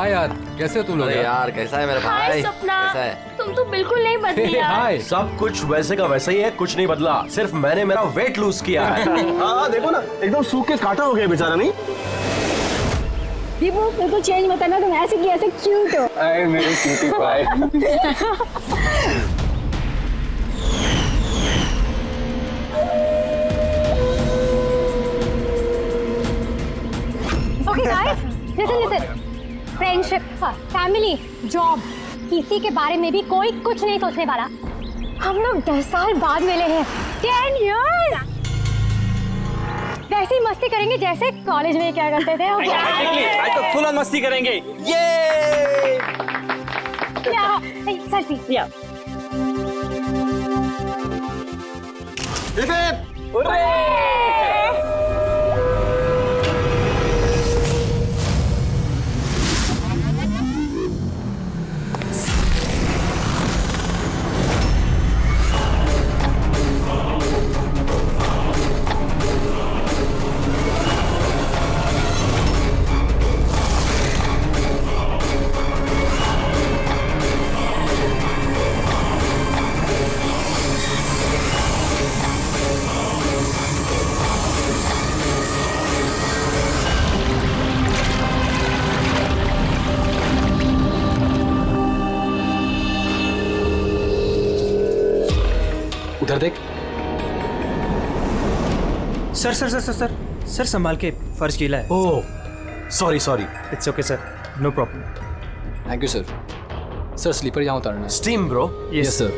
हाय यार, कैसे हो तुम लोग? अरे यार कैसा है मेरा हाय भाई? सपना, कैसा है? तुम तो बिल्कुल नहीं बदली यार। हाय। सब कुछ वैसे का वैसा ही है, कुछ नहीं बदला, सिर्फ मैंने मेरा वेट लूज किया है। हाँ देखो ना, एकदम सूख के काटा हो गया बेचारा। नहीं दीपू बिल्कुल चेंज मत करना, तुम ऐसे की ऐसे क्यूट हो। अरे मेरे cutie pie. Okay guys, listen. Friendship, family, job, किसी के बारे में भी कोई कुछ नहीं सोचने वाला। हम लोग 10 साल बाद मिले हैं, 10 years। वैसे ही मस्ती करेंगे जैसे कॉलेज में क्या करते थे। आज तो फुल ऑन मस्ती करेंगे। ये सेल्फी। उधर देख। Sir sir sir sir sir sir संभाल के, फर्श गीला है। Oh sorry. It's okay sir, no problem. Thank you sir. Sir slipper यहाँ उतारना। Steam bro. Yes sir.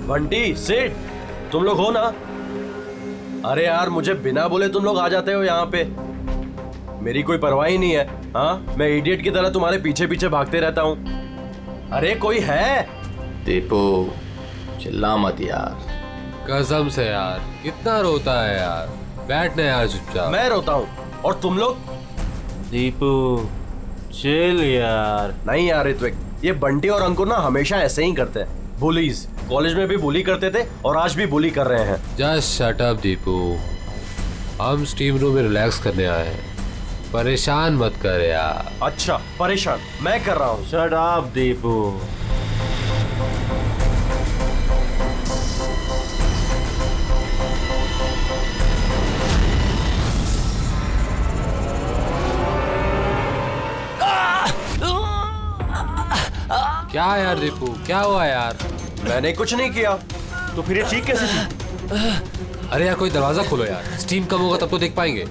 Bunty Seth, तुम लोग हो ना? अरे यार मुझे बिना बोले तुम लोग आ जाते हो यहाँ पे, मेरी कोई परवाह ही नहीं है। हाँ, मैं इडियट की तरह तुम्हारे पीछे पीछे भागते रहता हूँ। अरे कोई है? दीपू चिल्ला मत यार। कसम से यार, कितना रोता है यार। बैठना यार चुपचाप। मैं रोता हूँ और तुम लोग? दीपू चिल यार। नहीं यार ऋत्विक, ये बंटी और अंकुर ना हमेशा ऐसे ही करते हैं। बुलीज, कॉलेज में भी बुली करते थे और आज भी बुली कर रहे हैं। जस्ट शट अप दीपू, हम स्टीम रूम में रिलैक्स करने आए हैं, परेशान मत कर यार। अच्छा परेशान मैं कर रहा हूँ। Shut up Deepu. क्या यार दीपू, क्या हुआ यार? मैंने कुछ नहीं किया। तो फिर ये ठीक कैसे थी? अरे यार कोई दरवाजा खोलो यार, स्टीम कम होगा तब तो देख पाएंगे।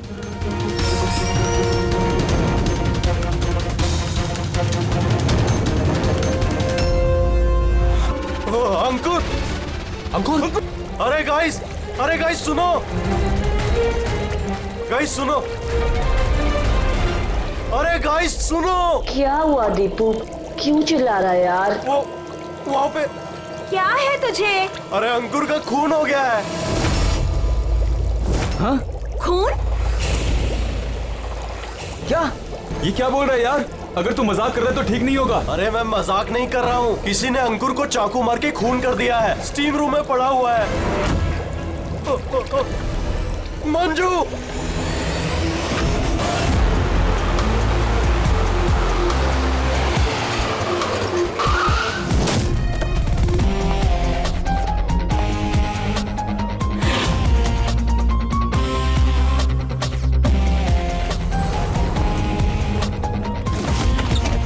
अंकुर अंकुर, अरे गाइस सुनो। गाइस सुनो। अरे गाइस सुनो। क्या हुआ दीपू, क्यों चिल्ला रहा है यार? वो वहाँ पे क्या है तुझे? अरे अंकुर का खून हो गया है। हाँ? खून? क्या? ये क्या बोल रहा है यार? अगर तू मजाक कर रहा है तो ठीक नहीं होगा। अरे मैं मजाक नहीं कर रहा हूँ, किसी ने अंकुर को चाकू मार के खून कर दिया है, स्टीम रूम में पड़ा हुआ है। मंजू,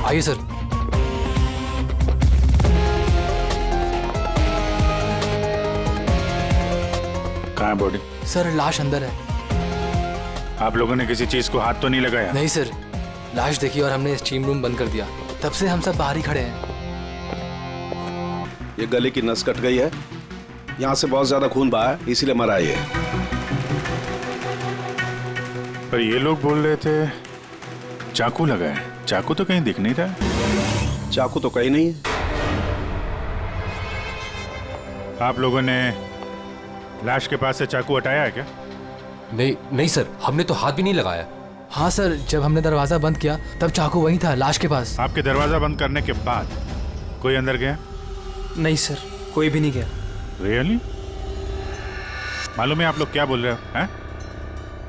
आइए सर। कहाँ है बॉडी? सर लाश अंदर है। आप लोगों ने किसी चीज को हाथ तो नहीं लगाया? नहीं सर, लाश देखी और हमने स्टीम रूम बंद कर दिया, तब से हम सब बाहर ही खड़े हैं। ये गले की नस कट गई है, यहाँ से बहुत ज्यादा खून बहा है, इसीलिए मरा ये। पर ये लोग बोल रहे थे चाकू लगा है। चाकू तो कहीं दिख नहीं रहा। चाकू तो कहीं नहीं है। आप लोगों ने लाश के पास से चाकू हटाया है क्या? नहीं सर, हमने तो हाथ भी नहीं लगाया। हाँ सर, जब हमने दरवाजा बंद किया तब चाकू वहीं था, लाश के पास। आपके दरवाजा बंद करने के बाद कोई अंदर गया? नहीं सर, कोई भी नहीं गया। रियली? मालूम है आप लोग क्या बोल रहे हो? हैं?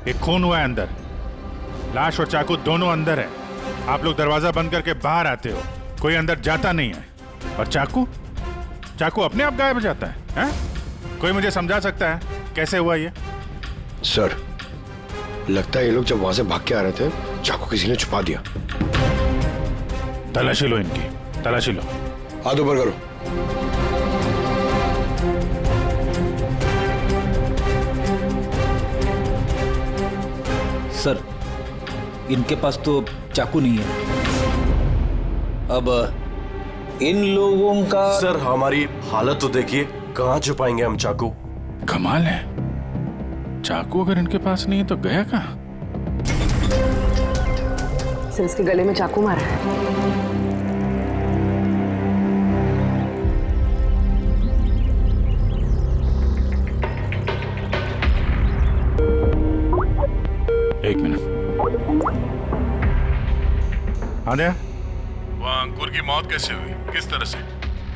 एक खून हुआ है अंदर, लाश और चाकू दोनों अंदर है। आप लोग दरवाजा बंद करके बाहर आते हो, कोई अंदर जाता नहीं है। और चाकू चाकू अपने आप गायब हो जाता है, हैं? कोई मुझे समझा सकता है कैसे हुआ ये? सर, लगता है ये लोग जब वहां से भाग के आ रहे थे, चाकू किसी ने छुपा दिया। तलाशी लो इनकी, तलाशी लो। हाथ ऊपर करो। सर, इनके पास तो चाकू नहीं है। अब इन लोगों का सर हमारी हालत तो देखिए, कहाँ छुपाएंगे हम चाकू? कमाल है, चाकू अगर इनके पास नहीं है तो गया कहाँ? सर, इसके गले में चाकू मारा है। एक मिनट। हाँ दया, वो अंकुर की मौत कैसे हुई, किस तरह से?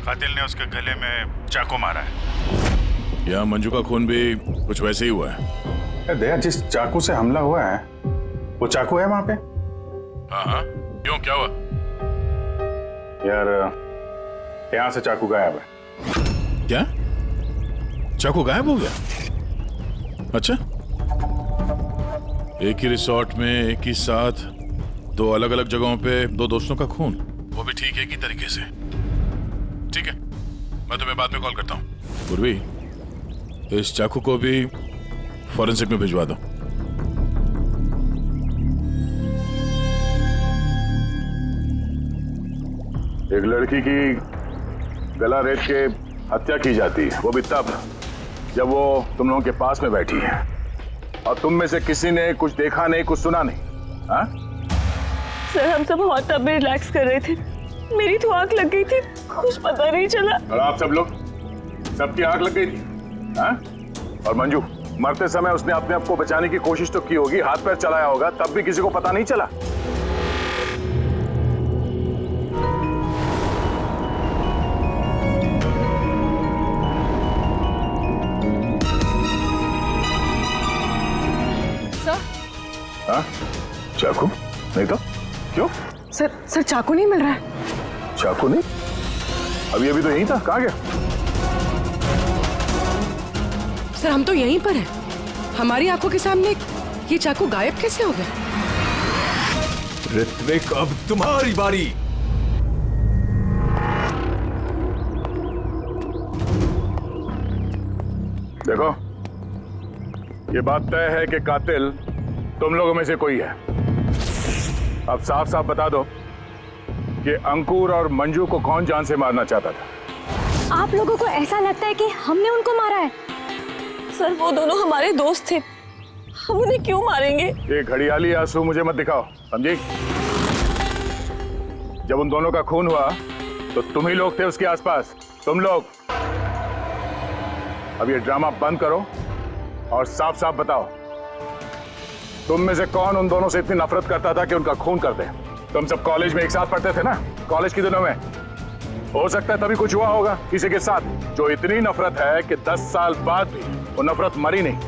कातिल ने उसके गले में चाकू मारा है। या मंजू का खून भी कुछ वैसे ही हुआ है। दया, जिस चाकू से हमला हुआ है वो चाकू है वहां पे? हाँ हाँ, क्यों, क्या हुआ? यार, यहाँ से चाकू गायब है। क्या? चाकू गायब हो गया? अच्छा, एक ही रिसोर्ट में एक ही साथ दो अलग अलग जगहों पे दो दोस्तों का खून, वो भी ठीक एक ही तरीके से। ठीक है, मैं तुम्हें बाद में कॉल करता हूँ। पूर्वी, इस चाकू को भी फॉरेंसिक में भिजवा दो। एक लड़की की गला रेत के हत्या की जाती है, वो भी तब जब वो तुम लोगों के पास में बैठी है, और तुम में से किसी ने कुछ देखा नहीं, कुछ सुना नहीं। हाँ? सर, हम सब हॉट टब में रिलैक्स कर रहे थे, मेरी तो आंख लग गई थी, कुछ पता नहीं चला। और आप सब लोग, सबकी आंख लग गई थी? हाँ? और मंजू, मरते समय उसने अपने आप को बचाने की कोशिश तो की होगी, हाथ पैर चलाया होगा, तब भी किसी को पता नहीं चला। हाँ? चाकू नहीं तो क्यों? सर, चाकू नहीं मिल रहा है। चाकू नहीं? अभी तो यहीं था, कहाँ गया? सर, हम तो यहीं पर हैं, हमारी आंखों के सामने ये चाकू गायब कैसे हो गया? ऋत्विक, अब तुम्हारी बारी। देखो, ये बात तय है कि कातिल तुम लोगों में से कोई है। अब साफ साफ बता दो कि अंकुर और मंजू को कौन जान से मारना चाहता था? आप लोगों को ऐसा लगता है कि हमने उनको मारा है? सर, वो दोनों हमारे दोस्त थे, हम उन्हें क्यों मारेंगे? ये घड़ियाली आंसू मुझे मत दिखाओ, समझी? जब उन दोनों का खून हुआ तो तुम ही लोग थे उसके आसपास, तुम लोग। अब ये ड्रामा बंद करो और साफ साफ बताओ, तुम में से कौन उन दोनों से इतनी नफरत करता था कि उनका खून कर दे? तुम सब कॉलेज में एक साथ पढ़ते थे ना, कॉलेज के दिनों में। हो सकता है तभी कुछ हुआ होगा किसी के साथ, जो इतनी नफरत है कि 10 साल बाद भी वो नफरत मरी नहीं,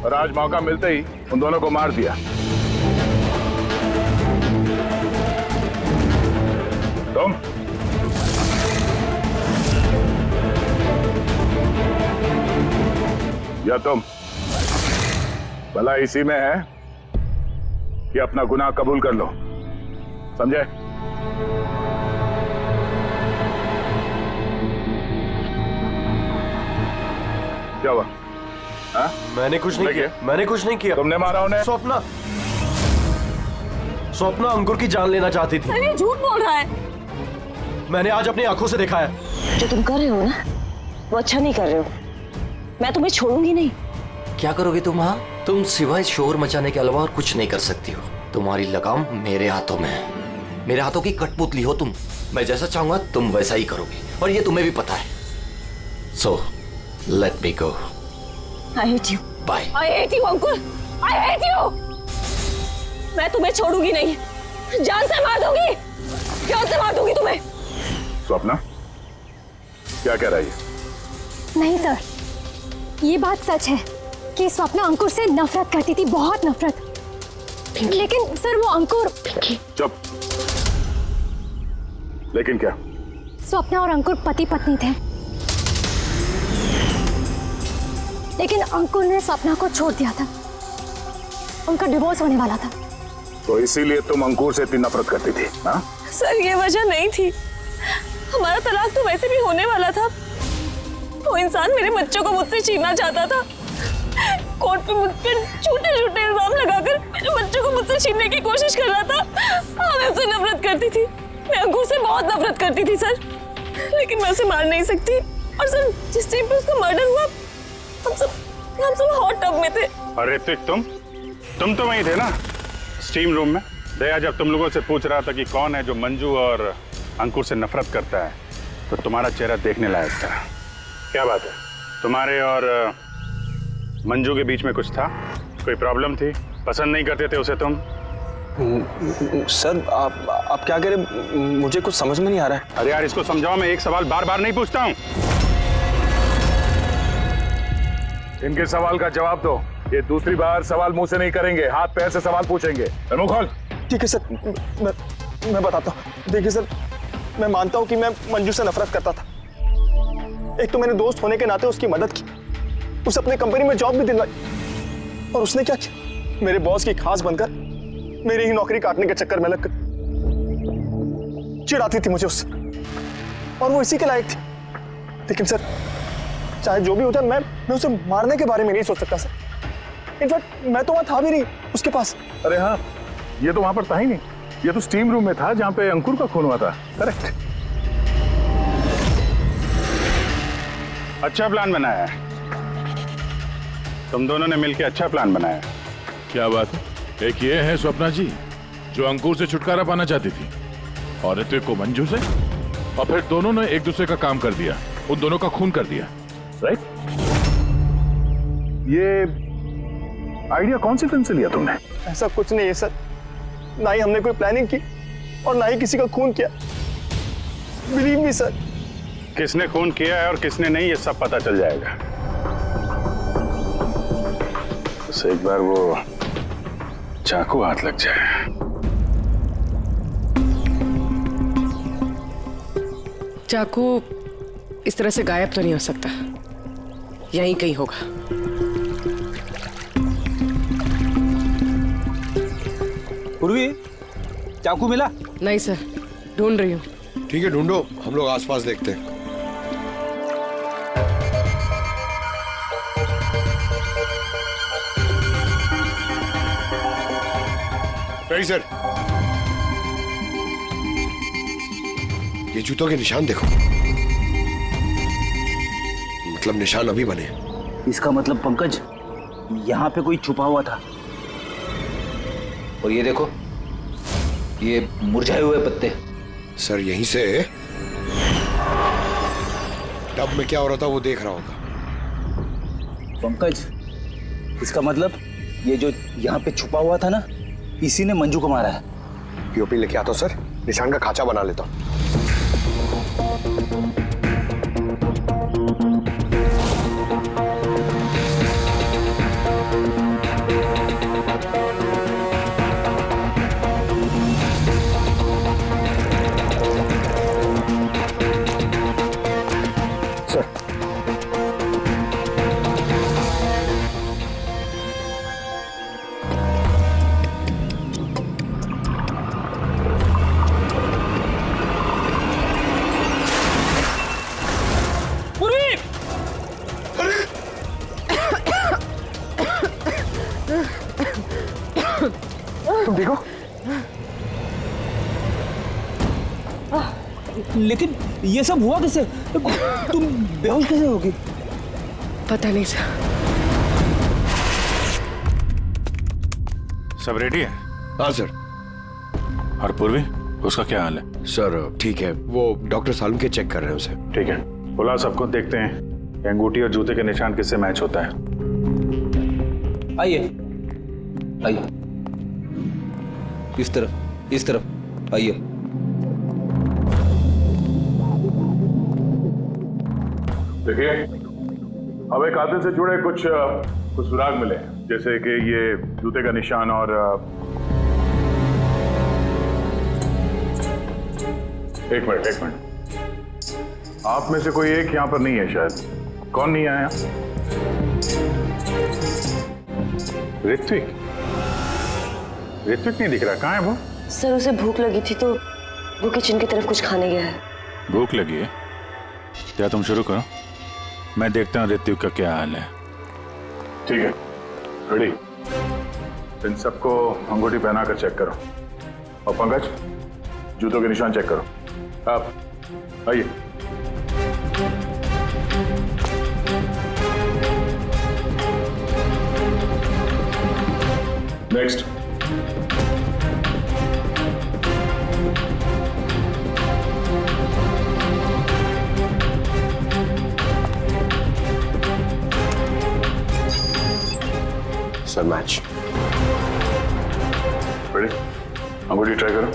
और आज मौका मिलते ही उन दोनों को मार दिया। तुम या तुम, भला इसी में है कि अपना गुनाह कबूल कर लो, समझे? क्या हुआ? हाँ? मैंने कुछ नहीं किया, मैंने कुछ नहीं किया। तुमने मारा उन्हें? स्वप्ना अंकुर की जान लेना चाहती थी। अरे, झूठ बोल रहा है। मैंने आज अपनी आंखों से देखा है। जो तुम कर रहे हो ना, वो अच्छा नहीं कर रहे हो। मैं तुम्हें छोड़ूंगी नहीं। क्या करोगे तुम? हाँ, तुम सिवाय शोर मचाने के अलावा और कुछ नहीं कर सकती हो। तुम्हारी लगाम मेरे हाथों में है, मेरे हाथों की कठपुतली हो तुम। मैं जैसा चाहूंगा तुम वैसा ही करोगी, और ये तुम्हें भी पता है। So let me go. I hate you. Bye. I hate you, Ankur. I hate you. मैं तुम्हें छोड़ूंगी नहीं, जान से मार दूंगी, जान से मार दूंगी तुम्हें। स्वप्ना, क्या कह रही है? नहीं सर, ये बात सच है कि स्वप्ना अंकुर से नफरत करती थी, बहुत नफरत। लेकिन सर वो अंकुर। चुप। लेकिन क्या? स्वप्ना और अंकुर पति पत्नी थे, लेकिन अंकुर ने स्वप्ना को छोड़ दिया था। उनका डिवोर्स होने वाला था। तो इसीलिए तुम अंकुर से इतनी नफरत करती थी? हाँ? सर ये वजह नहीं थी, हमारा तलाक तो वैसे भी होने वाला था। वो इंसान मेरे बच्चों को मुझसे छीनना चाहता था। कोर्ट पे मुझ पर झूठे झूठे इल्जाम लगाकर मेरे बच्चों को मुझसे छीनने की कोशिश कर रहा था। हाँ, मैं उससे नफरत करती थी, मैं अंकुर से बहुत नफरत करती थी सर, लेकिन मैं उसे मार नहीं सकती। और सर जिस टाइम पे उसका मर्डर हुआ हम सब हॉट टब में थे। अरे ऋतिक, तुम तो वहीं थे ना, स्टीम रूम में। दया जब तुम लोगों से पूछ रहा था कि कौन है जो मंजू और अंकुर से नफरत करता है, तो तुम्हारा चेहरा देखने लायक था। क्या बात है, तुम्हारे और मंजू के बीच में कुछ था? कोई प्रॉब्लम थी? पसंद नहीं करते थे उसे तुम? सर आप क्या कह रहे, मुझे कुछ समझ में नहीं आ रहा है। अरे यार इसको समझाओ, मैं एक सवाल बार बार नहीं पूछता हूँ। इनके सवाल का जवाब दो। ये दूसरी बार सवाल मुंह से नहीं करेंगे, हाथ पैर से सवाल पूछेंगे। मुंह खोल। ठीक है सर, मैं बताता हूँ। देखिए सर, मैं मानता हूँ कि मैं मंजू से नफरत करता था। एक तो मैंने दोस्त होने के नाते उसकी मदद की, उसे अपने कंपनी में जॉब भी दिलवाई, और उसने क्या किया, मेरे बॉस की खास बनकर मेरी ही नौकरी काटने के चक्कर में लगकर चिढ़ाती थी मुझे उससे, और वो इसी के लायक थी। लेकिन सर चाहे जो भी होता है, मैं उसे मारने के बारे में नहीं सोच सकता सर। इनफैक्ट मैं तो वहां था भी नहीं उसके पास। अरे हाँ, ये तो वहां पर था ही नहीं, ये तो स्टीम रूम में था जहां पे अंकुर का खून हुआ था। करेक्ट। अच्छा प्लान बनाया है तुम दोनों ने मिलकर, अच्छा प्लान बनाया। क्या बात है? एक ये है स्वप्ना जी जो अंकुर से छुटकारा पाना चाहती थी, और ऋतिक को मंजू से, और फिर दोनों ने एक दूसरे का काम कर दिया, उन दोनों का खून कर दिया। राइट। ये आइडिया कौन सी फिल्म से लिया तुमने? ऐसा कुछ नहीं है सर, ना ही हमने कोई प्लानिंग की और ना ही किसी का खून किया। Believe me sir. किसने खून किया है और किसने नहीं, ये सब पता चल जाएगा। बस एक बार वो चाकू हाथ लग जाए। चाकू इस तरह से गायब तो नहीं हो सकता, यहीं कहीं होगा। पूर्वी, चाकू मिला? नहीं सर, ढूंढ रही हूँ। ठीक है, ढूंढो, हम लोग आसपास देखते हैं। Ready sir. ये जूतों के निशान देखो, मतलब निशान अभी बने। इसका मतलब पंकज यहाँ पे कोई छुपा हुआ था। और ये देखो, ये मुरझाए हुए पत्ते। सर यहीं से टब में क्या हो रहा था वो देख रहा होगा। पंकज, इसका मतलब ये जो यहाँ पे छुपा हुआ था ना, इसी ने मंजू को मारा है। पीओपी लेके आता हूं सर, निशान का खांचा बना लेता हूं। तुम देखो। लेकिन ये सब हुआ कैसे? तुम बेहोश कैसे होगी? पता नहीं सर। सब रेडी है? हाँ सर। और पूर्वी, उसका क्या हाल है? सर ठीक है, वो डॉक्टर सालम के चेक कर रहे हैं उसे। ठीक है, बुलाओ सबको, देखते हैं कि अंगूठी और जूते के निशान किससे मैच होता है। आइए आइए, इस तरफ आइए। देखिए, अब एक कातिल से जुड़े कुछ सुराग मिले, जैसे कि ये जूते का निशान और एक मिनट, आप में से कोई एक यहाँ पर नहीं है शायद। कौन नहीं आया? ऋत्विक नहीं दिख रहा, कहाँ है वो? सर उसे भूख लगी थी तो वो किचन की तरफ कुछ खाने गया है। भूख लगी है? क्या तुम शुरू करो, मैं देखता हूँ ऋत्विक का क्या हाल है। ठीक है, रेडी। इन सबको अंगूठी पहना कर चेक करो, और पंकज जूतों के निशान चेक करो। आप आइए। नेक्स्ट। Sir match. रेडी, अंगूठी ट्राई करो।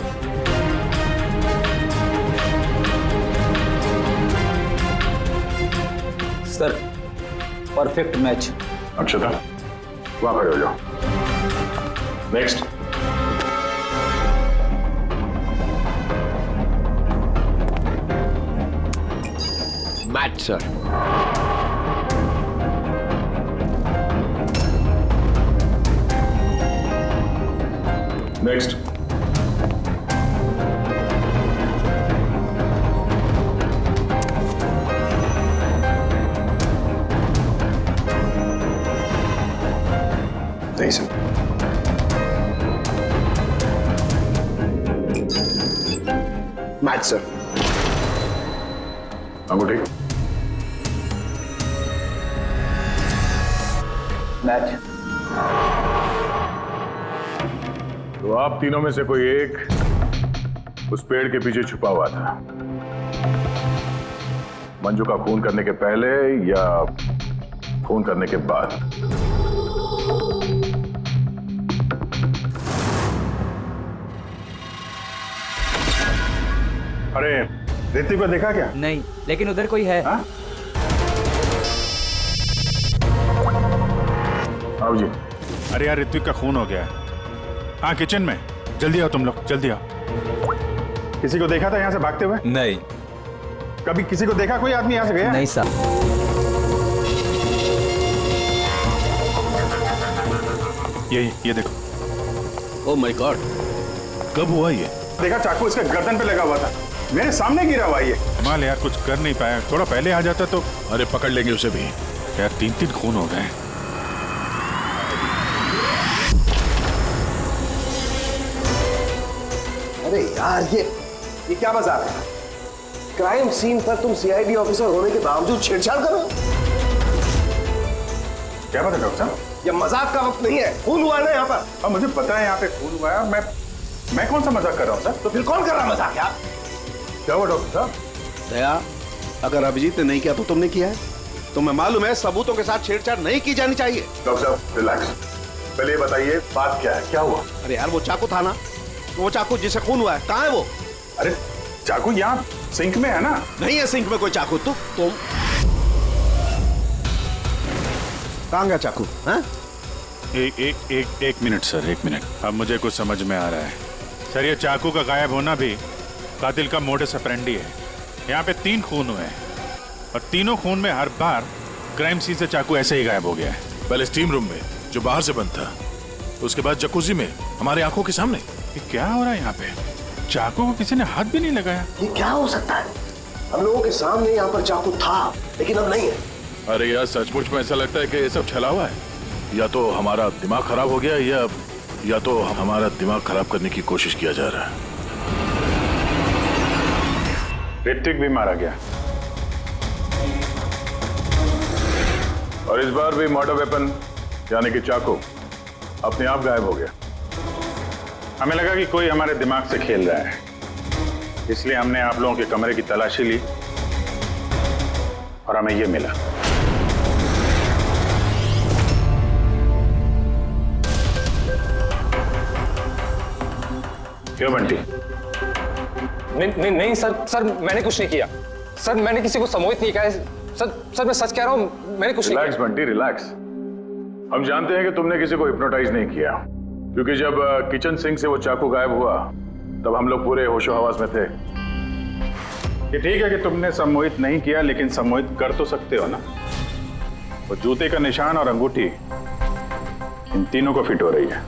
Sir perfect match. अक्षता वहां खड़े हो जाओ। नेक्स्ट। Match sir. नेक्स्ट। नहीं सर। Match sir. अंगूठी। मैच। तो आप तीनों में से कोई एक उस पेड़ के पीछे छुपा हुआ था, मंजू का खून करने के पहले या खून करने के बाद? अरे ऋतिक को देखा क्या? नहीं, लेकिन उधर कोई है। हाँ? आओ जी। अरे यार ऋत्विक का खून हो गया है। हाँ किचन में, जल्दी आओ तुम लोग, जल्दी आओ। किसी को देखा था यहाँ से भागते हुए? नहीं। कभी किसी को देखा कोई आदमी यहाँ से गया? नहीं सर। ये देखो। ओह माय गॉड, कब हुआ ये? देखा, चाकू इसके गर्दन पे लगा हुआ था, मेरे सामने गिरा हुआ ये। कमाल यार, कुछ कर नहीं पाया, थोड़ा पहले आ जाता तो। अरे पकड़ लेंगे उसे भी यार, 3 खून हो गए। अरे यार ये क्या मजाक है? क्राइम सीन पर तुम सीआईडी ऑफिसर होने के बावजूद छेड़छाड़ करो? क्या बात है डॉक्टर साहब? ये मजाक का वक्त नहीं है, खून हुआ है ना यहाँ पर। हाँ मुझे पता है यहाँ पे खून हुआ है, मैं कौन सा मजाक कर रहा हूँ सर? तो फिर कौन कर रहा है मजाक यार? क्या हुआ डॉक्टर साहब? दया, अगर अभिजीत ने नहीं किया तो तुमने किया है? तुम्हें मालूम है सबूतों के साथ छेड़छाड़ नहीं की जानी चाहिए। डॉक्टर साहब रिलैक्स, पहले ये बताइए बात क्या है, क्या हुआ? अरे यार वो चाकू था ना, वो चाकू जिसे खून हुआ है, कहाँ है वो? अरे चाकू यहाँ सिंक में है ना? नहीं है सिंक में कोई चाकू। तुम कहाँ गया चाकू? हाँ? एक मिनट सर, 1 मिनट। अब मुझे कुछ समझ में आ रहा है सर। ये चाकू का गायब होना भी कातिल का मोडस ऑपरेंडी है। यहाँ पे 3 खून हुए हैं और तीनों खून में हर बार क्राइम सीन से चाकू ऐसे ही गायब हो गया है। पहले स्टीम रूम में जो बाहर से बंद था, उसके बाद जकूजी में हमारे आंखों के सामने। ये क्या हो रहा है यहाँ पे? चाकू को किसी ने हाथ भी नहीं लगाया। ये क्या हो सकता है? हम लोगों के सामने यहाँ पर चाकू था लेकिन अब नहीं है। अरे यार सचमुच में ऐसा लगता है कि ये सब छला हुआ है। या तो हमारा दिमाग खराब हो गया या तो हमारा दिमाग खराब करने की कोशिश किया जा रहा है। ऋतिक भी मारा गया और इस बार भी मर्डर वेपन यानी कि चाकू अपने आप गायब हो गया। हमें लगा कि कोई हमारे दिमाग से खेल रहा है, इसलिए हमने आप लोगों के कमरे की तलाशी ली और हमें ये मिला। क्यों बंटी? नहीं सर, मैंने कुछ नहीं किया। सर मैंने किसी को सम्मोहित नहीं किया है। सर मैं सच कह रहा हूँ, मैंने कुछ रिलैक्स बंटी, रिलैक्स। हम जानते हैं कि तुमने किसी को हिप्नोटाइज नहीं किया, क्योंकि जब किचन सिंक से वो चाकू गायब हुआ तब हम लोग पूरे होशो हवास में थे। ये ठीक है कि तुमने सम्मोहित नहीं किया, लेकिन सम्मोहित कर तो सकते हो ना। वो जूते का निशान और अंगूठी इन तीनों को फिट हो रही है,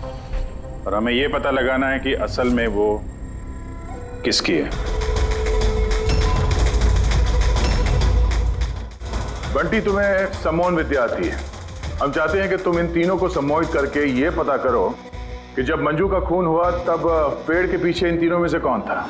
और हमें ये पता लगाना है कि असल में वो किसकी है। बंटी, तुम्हें सम्मोहन विद्या आती है। हम चाहते हैं कि तुम इन तीनों को सम्मोहित करके ये पता करो कि जब मंजू का खून हुआ तब पेड़ के पीछे इन तीनों में से कौन था।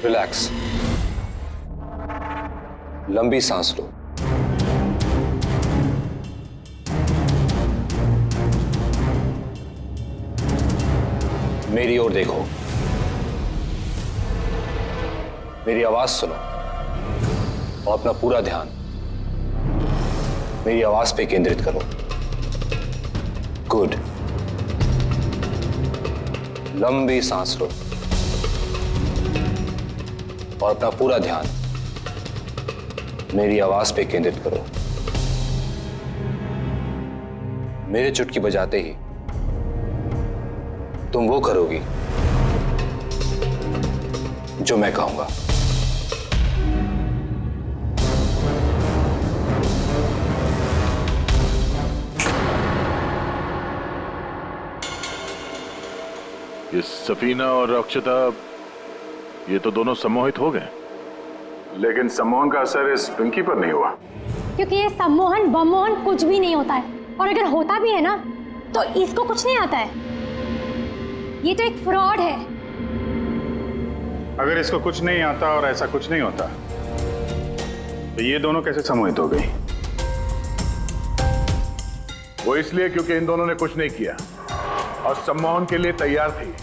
रिलैक्स, लंबी सांस लो। मेरी ओर देखो, मेरी आवाज सुनो और अपना पूरा ध्यान मेरी आवाज पे केंद्रित करो। गुड। लंबी सांस लो और अपना पूरा ध्यान मेरी आवाज पे केंद्रित करो। मेरे चुटकी बजाते ही तुम वो करोगी जो मैं कहूंगा। ये सफीना और अक्षता, ये तो दोनों सम्मोहित हो गए, लेकिन सम्मोहन का असर इस पिंकी पर नहीं हुआ। क्योंकि ये सम्मोहन बमोहन कुछ भी नहीं होता है, और अगर होता भी है ना तो इसको कुछ नहीं आता है। ये तो एक फ्रॉड है। अगर इसको कुछ नहीं आता और ऐसा कुछ नहीं होता तो ये दोनों कैसे सम्मोहित हो गई? वो इसलिए क्योंकि इन दोनों ने कुछ नहीं किया और सम्मोहन के लिए तैयार थी,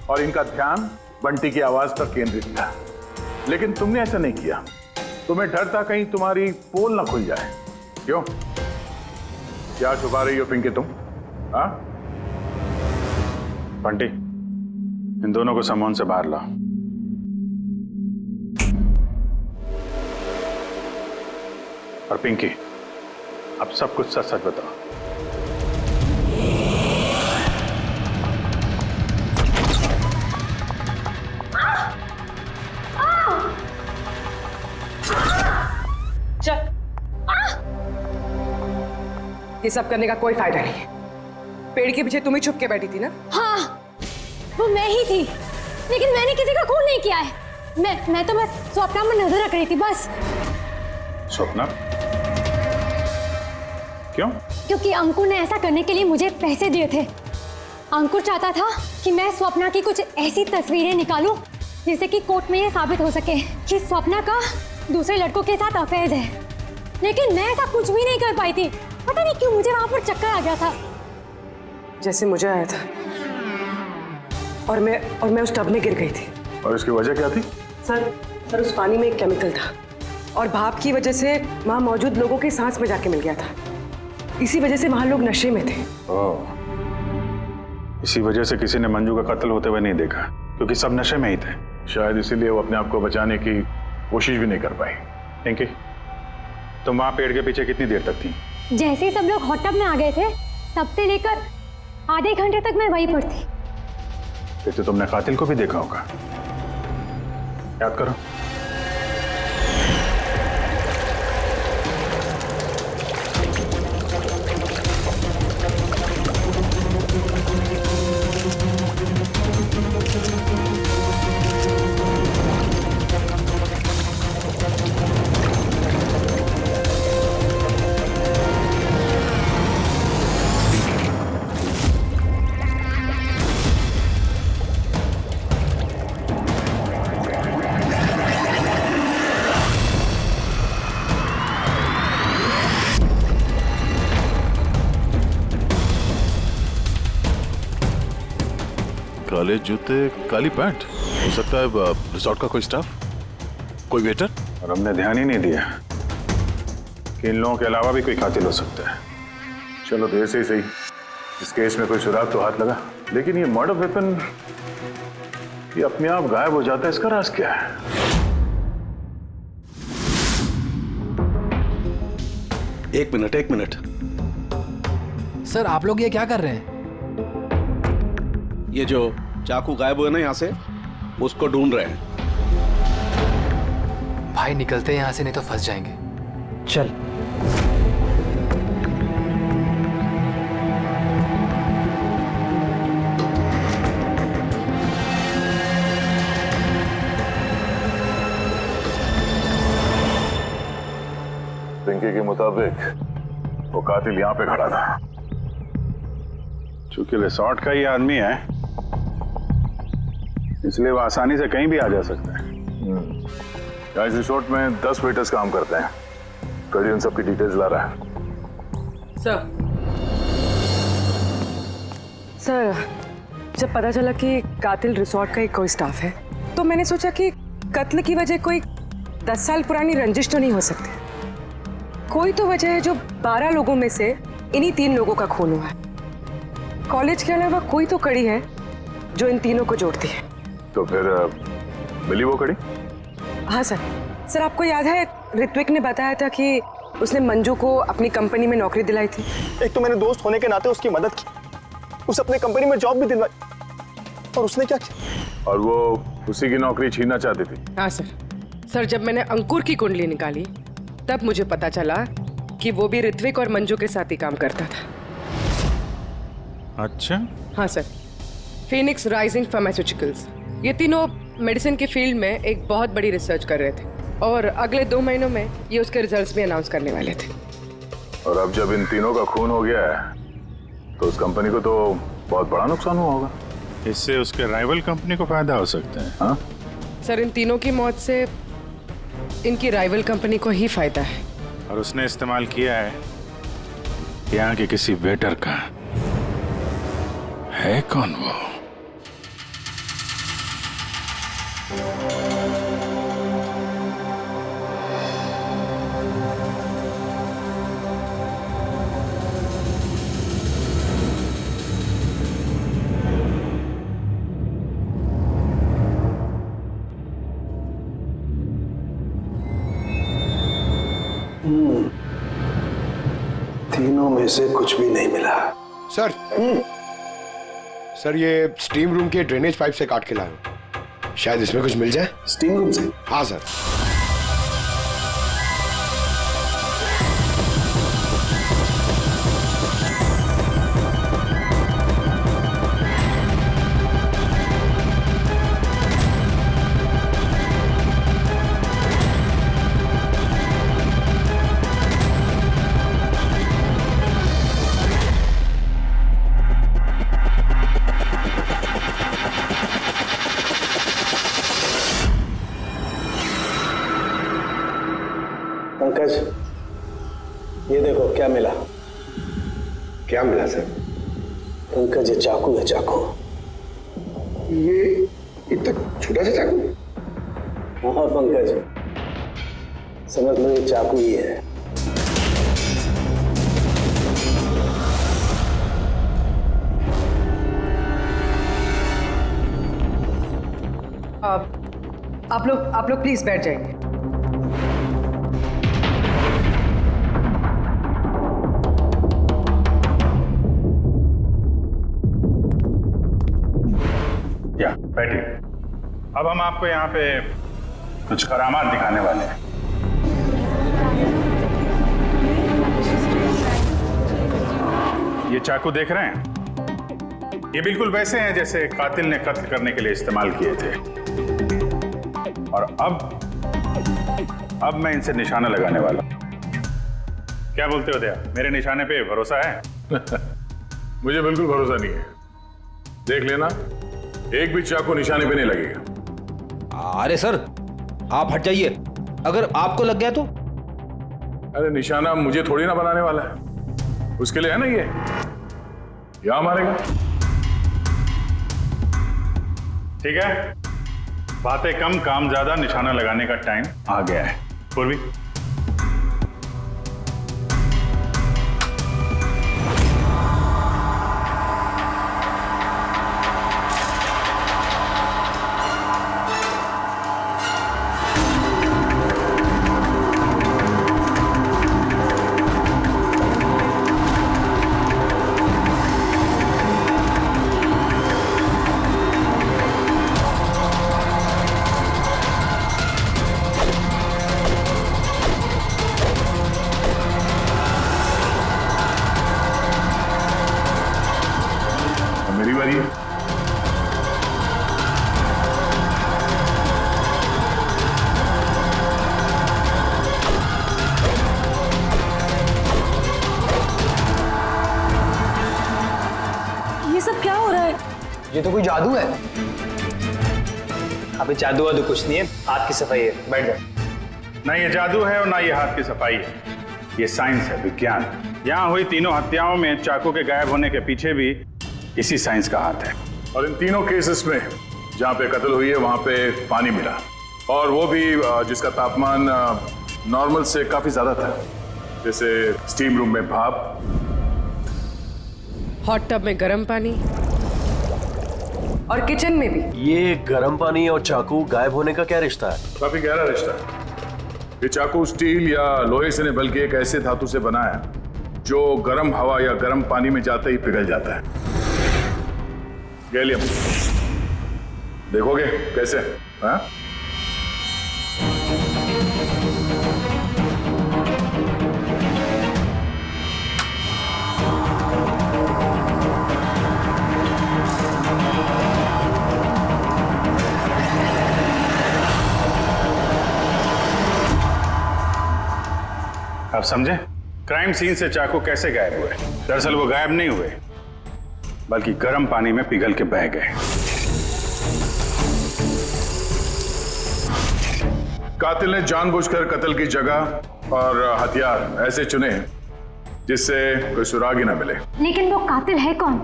और इनका ध्यान बंटी की आवाज पर केंद्रित था। लेकिन तुमने ऐसा नहीं किया। तुम्हें डर था कहीं तुम्हारी पोल ना खुल जाए। क्यों? क्या छुपा रही हो पिंकी तुम? हाँ बंटी, इन दोनों को सम्मोहन से बाहर लाओ। और पिंकी, अब सब कुछ सच सच बताओ। ये सब करने का कोई फायदा नहीं है। पेड़ के पीछे तुम ही छुप के बैठी थी ना? हाँ, वो मैं ही थी, लेकिन मैंने किसी का खून नहीं किया है। मैं तो बस स्वप्ना में नजर रख रही थी बस। स्वप्ना? क्यों? क्योंकि अंकुर ने ऐसा करने के लिए मुझे पैसे दिए थे। अंकुर चाहता था कि मैं स्वप्ना की कुछ ऐसी तस्वीरें निकालूं जिससे कि कोर्ट में ये साबित हो सके कि स्वप्ना का दूसरे लड़कों के साथ अफेयर है। लेकिन मैं ऐसा कुछ भी नहीं कर पाई थी। पता नहीं क्यों मुझे वहां पर चक्कर आ गया था, जैसे मुझे आया था। और मैं उस टब में गिर गई थी। और इसकी वजह क्या थी? सर उस पानी में एक केमिकल था, और भाप की वजह से वहां मौजूद लोगों की सांस में जाके मिल गया था। इसी वजह से वहां लोग नशे में थे। इसी वजह से किसी ने मंजू का कत्ल होते हुए नहीं देखा, क्योंकि सब नशे में ही थे। शायद इसीलिए वो अपने आप को बचाने की कोशिश भी नहीं कर पाई। पिंकी, तुम वहां पेड़ के पीछे कितनी देर तक थी? जैसे ही सब लोग हॉट टब में आ गए थे तब से लेकर आधे घंटे तक मैं वहीं पर थी। फिर तो तुमने कातिल को भी देखा होगा। याद करो। काले जूते, काली पैंट। हो सकता है रिसोर्ट का कोई स्टाफ, कोई वेटर। और हमने ध्यान ही नहीं दिया कि इन लोगों के अलावा भी कोई कातिल हो सकता है। चलो देर से ही सही, इस केस में कोई सुराग तो हाथ लगा, लेकिन ये मर्डर वेपन ये अपने आप गायब हो जाता है, इसका राज क्या है? एक मिनट। सर आप लोग ये क्या कर रहे हैं? ये जो चाकू गायब हुआ ना यहाँ से, उसको ढूंढ रहे हैं। भाई निकलते हैं यहाँ से, नहीं तो फंस जाएंगे। चल। पिंकी के मुताबिक वो कातिल यहाँ पे खड़ा था। चूंकि रिसोर्ट का ही आदमी है, इसलिए वो आसानी से कहीं भी आ जा सकता है। इस रिसोर्ट में 10 वेटर्स काम करते हैं। कड़ी उन सबकी डिटेल्स ला रहा है। सर, जब पता चला कि कातिल रिसोर्ट का ही कोई स्टाफ है, तो मैंने सोचा कि कत्ल की वजह कोई 10 साल पुरानी रंजिश तो नहीं हो सकती। कोई तो वजह है जो 12 लोगों में से इन्हीं 3 लोगों का खून हुआ है। कॉलेज के अलावा कोई तो कड़ी है जो इन तीनों को जोड़ती है। तो फिर मिली वो कड़ी? हाँ सर, आपको याद है ऋत्विक ने बताया था कि उसने मंजू को अपनी कंपनी में नौकरी दिलाई थी। एक तो मैंने दोस्त होने के नाते उसकी मदद की, उसे अपने कंपनी में जॉब भी दिलवाई, और उसने क्या किया? और वो उसी की नौकरी छीनना चाहती थी। हाँ सर, जब मैंने अंकुर की कुंडली निकाली तब मुझे पता चला कि वो भी ऋत्विक और मंजू के साथ ही काम करता था। अच्छा। हाँ सर, फिनिक्स राइजिंग फार्मास्यूटिकल्स, ये तीनों मेडिसिन की फील्ड में एक बहुत बड़ी रिसर्च कर रहे थे और अगले 2 महीनों में ये उसके रिजल्ट्स भी अनाउंस करने वाले थे। और अब जब इन तीनों का खून हो गया है तो उस कंपनी को तो बहुत बड़ा नुकसान हुआ होगा। इससे उसके राइवल कंपनी को फायदा हो सकता है। हाँ सर, इन तीनों की मौत से इनकी राइवल कंपनी को ही फायदा है। और उसने इस्तेमाल किया है यहाँ के किसी वेटर का। है कौन वो? तीनों में से कुछ भी नहीं मिला। सर, सर ये स्टीम रूम के ड्रेनेज पाइप से काट के लाया हूं, शायद इसमें कुछ मिल जाए। स्टीम रूम से? हाँ सर। पंकज, ये देखो क्या मिला। क्या मिला सर? पंकज, ये चाकू है, चाकू। ये इतना छोटा सा चाकू? हाँ पंकज, समझ लो ये चाकू ही है। आप लोग प्लीज बैठ जाइए। या बैठिए। अब हम आपको यहाँ पे कुछ करामात दिखाने वाले हैं। ये चाकू देख रहे हैं, ये बिल्कुल वैसे हैं जैसे कातिल ने कत्ल करने के लिए इस्तेमाल किए थे। और अब मैं इनसे निशाना लगाने वाला हूं। क्या बोलते हो दया, मेरे निशाने पे भरोसा है? मुझे बिल्कुल भरोसा नहीं है। देख लेना, एक भी चाकू निशाने पे नहीं लगेगा। अरे सर, आप हट जाइए, अगर आपको लग गया तो? अरे निशाना मुझे थोड़ी ना बनाने वाला है, उसके लिए है ना ये, यहां मारेगा। ठीक है, बातें कम काम ज्यादा, निशाना लगाने का टाइम आ गया है। पूर्वी, मेरी बारी है। ये सब क्या हो रहा है? ये तो कोई जादू है। अबे जादू वादू कुछ नहीं है, हाथ की सफाई है, बैठ जा। ना ये जादू है और ना ये हाथ की सफाई है, ये साइंस है, विज्ञान। यहाँ हुई तीनों हत्याओं में चाकू के गायब होने के पीछे भी इसी साइंस का हाथ है। और इन तीनों केसेस में जहाँ पे कत्ल हुई है वहाँ पे पानी मिला, और वो भी जिसका तापमान नॉर्मल से काफी ज्यादा था, जैसे स्टीम रूम में भाप, हॉट टब में गर्म पानी, और किचन में भी। ये गर्म पानी और चाकू गायब होने का क्या रिश्ता है? काफी गहरा रिश्ता है। ये चाकू स्टील या लोहे से नहीं बल्कि एक ऐसे धातु से बना है जो गर्म हवा या गर्म पानी में जाते ही पिघल जाता है। गैलियम, देखोगे कैसे? हाँ? आप समझे क्राइम सीन से चाकू कैसे गायब हुए? दरअसल वो गायब नहीं हुए, बल्कि गर्म पानी में पिघल के बह गए। कातिल ने जानबूझकर कत्ल की जगह और हथियार ऐसे चुने जिससे कोई सुराग ही ना मिले। लेकिन वो कातिल है कौन?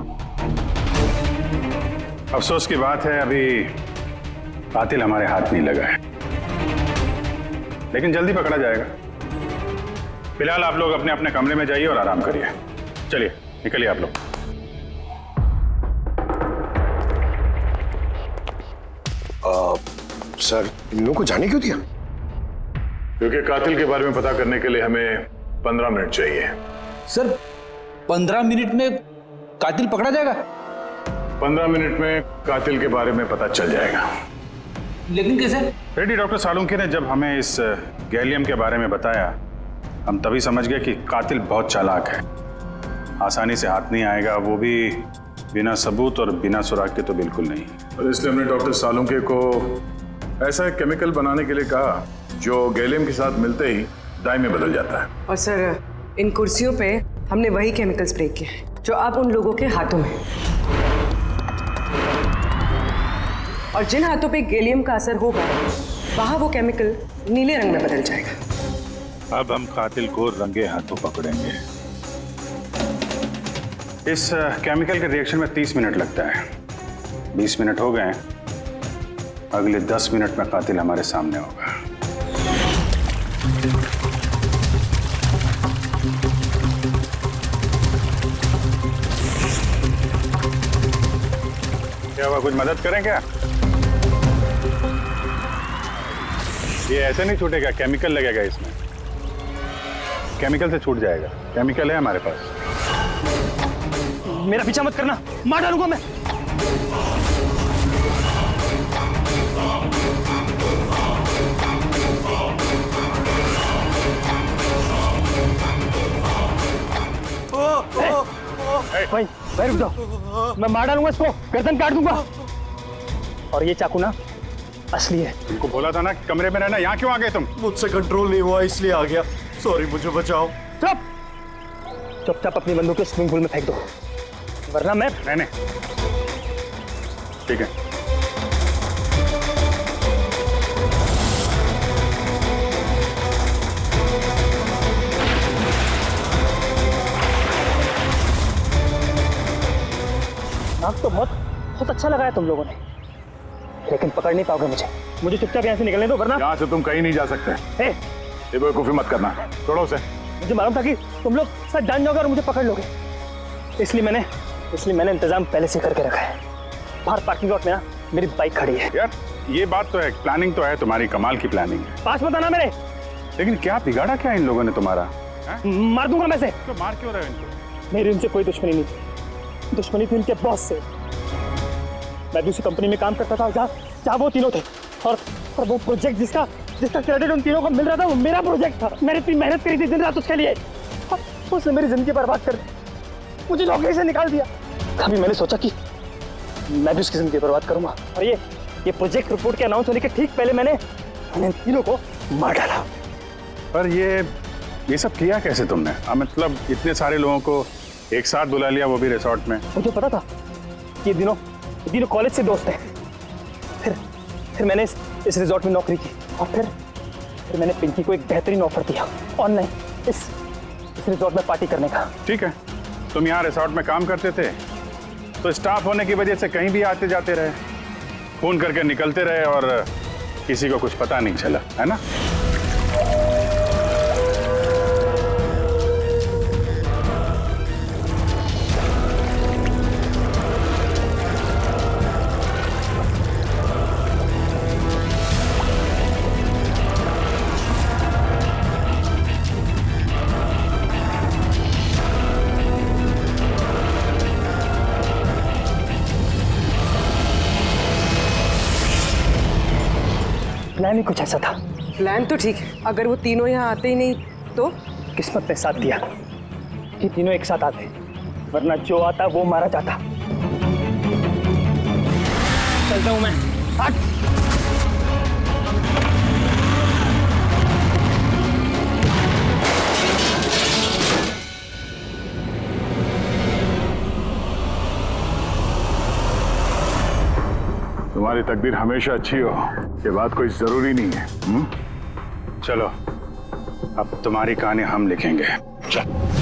अफसोस की बात है अभी कातिल हमारे हाथ नहीं लगा है, लेकिन जल्दी पकड़ा जाएगा। फिलहाल आप लोग अपने अपने कमरे में जाइए और आराम करिए। चलिए निकलिए आप लोग। सर, इन लोगों को जाने क्यों दिया? क्योंकि कातिल के बारे में पता करने के लिए हमें 15 मिनट चाहिए। सर 15 मिनट में कातिल पकड़ा जाएगा? 15 मिनट में कातिल के बारे में पता चल जाएगा। लेकिन कैसे? रेड्डी डॉक्टर सालुंके ने जब हमें इस गैलियम के बारे में बताया, हम तभी समझ गए कि कातिल बहुत चालाक है, आसानी से हाथ नहीं आएगा, वो भी बिना सबूत और बिना सुराग के तो बिल्कुल नहीं। और इसलिए हमने डॉक्टर सालुंके को ऐसा एक केमिकल बनाने के लिए कहा जो गैलियम के साथ मिलते ही डाई में बदल जाता है। और सर, इन कुर्सियों पे हमने वही केमिकल स्प्रे किया है जो अब उन लोगों के हाथों में है। और जिन हाथों पे गैलियम का असर होगा वहां वो केमिकल नीले रंग में बदल जाएगा। अब हम कातिल को रंगे हाथों पकड़ेंगे। इस केमिकल के रिएक्शन में 30 मिनट लगता है। 20 मिनट हो गए, अगले 10 मिनट में कातिल हमारे सामने होगा। क्या हुआ, कुछ मदद करें क्या? ये ऐसे नहीं छूटेगा, केमिकल लगेगा इसमें। केमिकल से छूट जाएगा, केमिकल है हमारे पास। मेरा पीछा मत करना, मार डालूंगा मैं। भाई भाई रुक जाओ, मैं मार डालूंगा इसको, गर्दन काट दूंगा। और ये चाकू ना असली है। तुमको बोला था ना कमरे में रहना, यहाँ क्यों आ गए तुम? मुझसे कंट्रोल नहीं हुआ इसलिए आ गया। सॉरी, मुझे बचाओ। चुप चुपचाप अपनी बंदूक स्विमिंग पूल में फेंक दो, वरना मैं रहने। ठीक है। नाक तो बहुत अच्छा लगाया तुम लोगों ने। लेकिन पकड़ नहीं पाओगे मुझे चुपचाप यहाँ से निकलने दो, वरना यहाँ से तुम कहीं नहीं जा सकते। ये बेवकूफी मत करना, छोड़ो उसे। मुझे मालूम था कि तुम लोग सब जान जाओगे और मुझे पकड़ लोगे, इसलिए मैंने इंतजाम पहले से करके रखा है। बाहर पार्किंग लॉट में ना मेरी बाइक खड़ी है। यार ये बात तो है, प्लानिंग तो है तुम्हारी, कमाल की प्लानिंग है। पास मत आना मेरे। लेकिन क्या बिगाड़ा क्या इन लोगों ने तुम्हारा? मार दूंगा मैं से। तो मार क्यों रहे हो इनको? मेरी इनसे कोई दुश्मनी नहीं थी, दुश्मनी थी इनके बॉस से। मैं दूसरी कंपनी में काम करता था जहाँ वो तीनों थे, और वो प्रोजेक्ट जिसका क्रेडिट उन तीनों को मिल रहा था वो मेरा प्रोजेक्ट था। मैंने इतनी मेहनत करी थी दिन रात उसके लिए, उसने मेरी जिंदगी बर्बाद कर दी, मुझे नौकरी से निकाल दिया। अभी मैंने सोचा कि मैं भी उसकी जिंदगी बर्बाद करूंगा, और ये प्रोजेक्ट रिपोर्ट के अनाउंस होने के ठीक पहले मैंने इन तीनों को मार डाला। पर ये सब किया कैसे तुमने? मतलब इतने सारे लोगों को एक साथ बुला लिया, वो भी रिसोर्ट में। मुझे पता था ये तीनों कॉलेज से दोस्त हैं। फिर मैंने इस रिसोर्ट में नौकरी की, और फिर मैंने पिंकी को एक बेहतरीन ऑफर दिया ऑनलाइन इस रिसोर्ट में पार्टी करने का। ठीक है, तुम यहाँ रिसोर्ट में काम करते थे तो स्टाफ होने की वजह से कहीं भी आते जाते रहे, फोन करके निकलते रहे, और किसी को कुछ पता नहीं चला, है ना? प्लान ही कुछ ऐसा था। प्लान तो ठीक है, अगर वो तीनों यहाँ आते ही नहीं तो? किस्मत ने साथ दिया कि तीनों एक साथ आते, वरना जो आता वो मारा जाता। चलता हूं मैं। हट। तुम्हारी तकदीर हमेशा अच्छी हो, ये बात कोई जरूरी नहीं है। चलो अब तुम्हारी कहानी हम लिखेंगे। चल।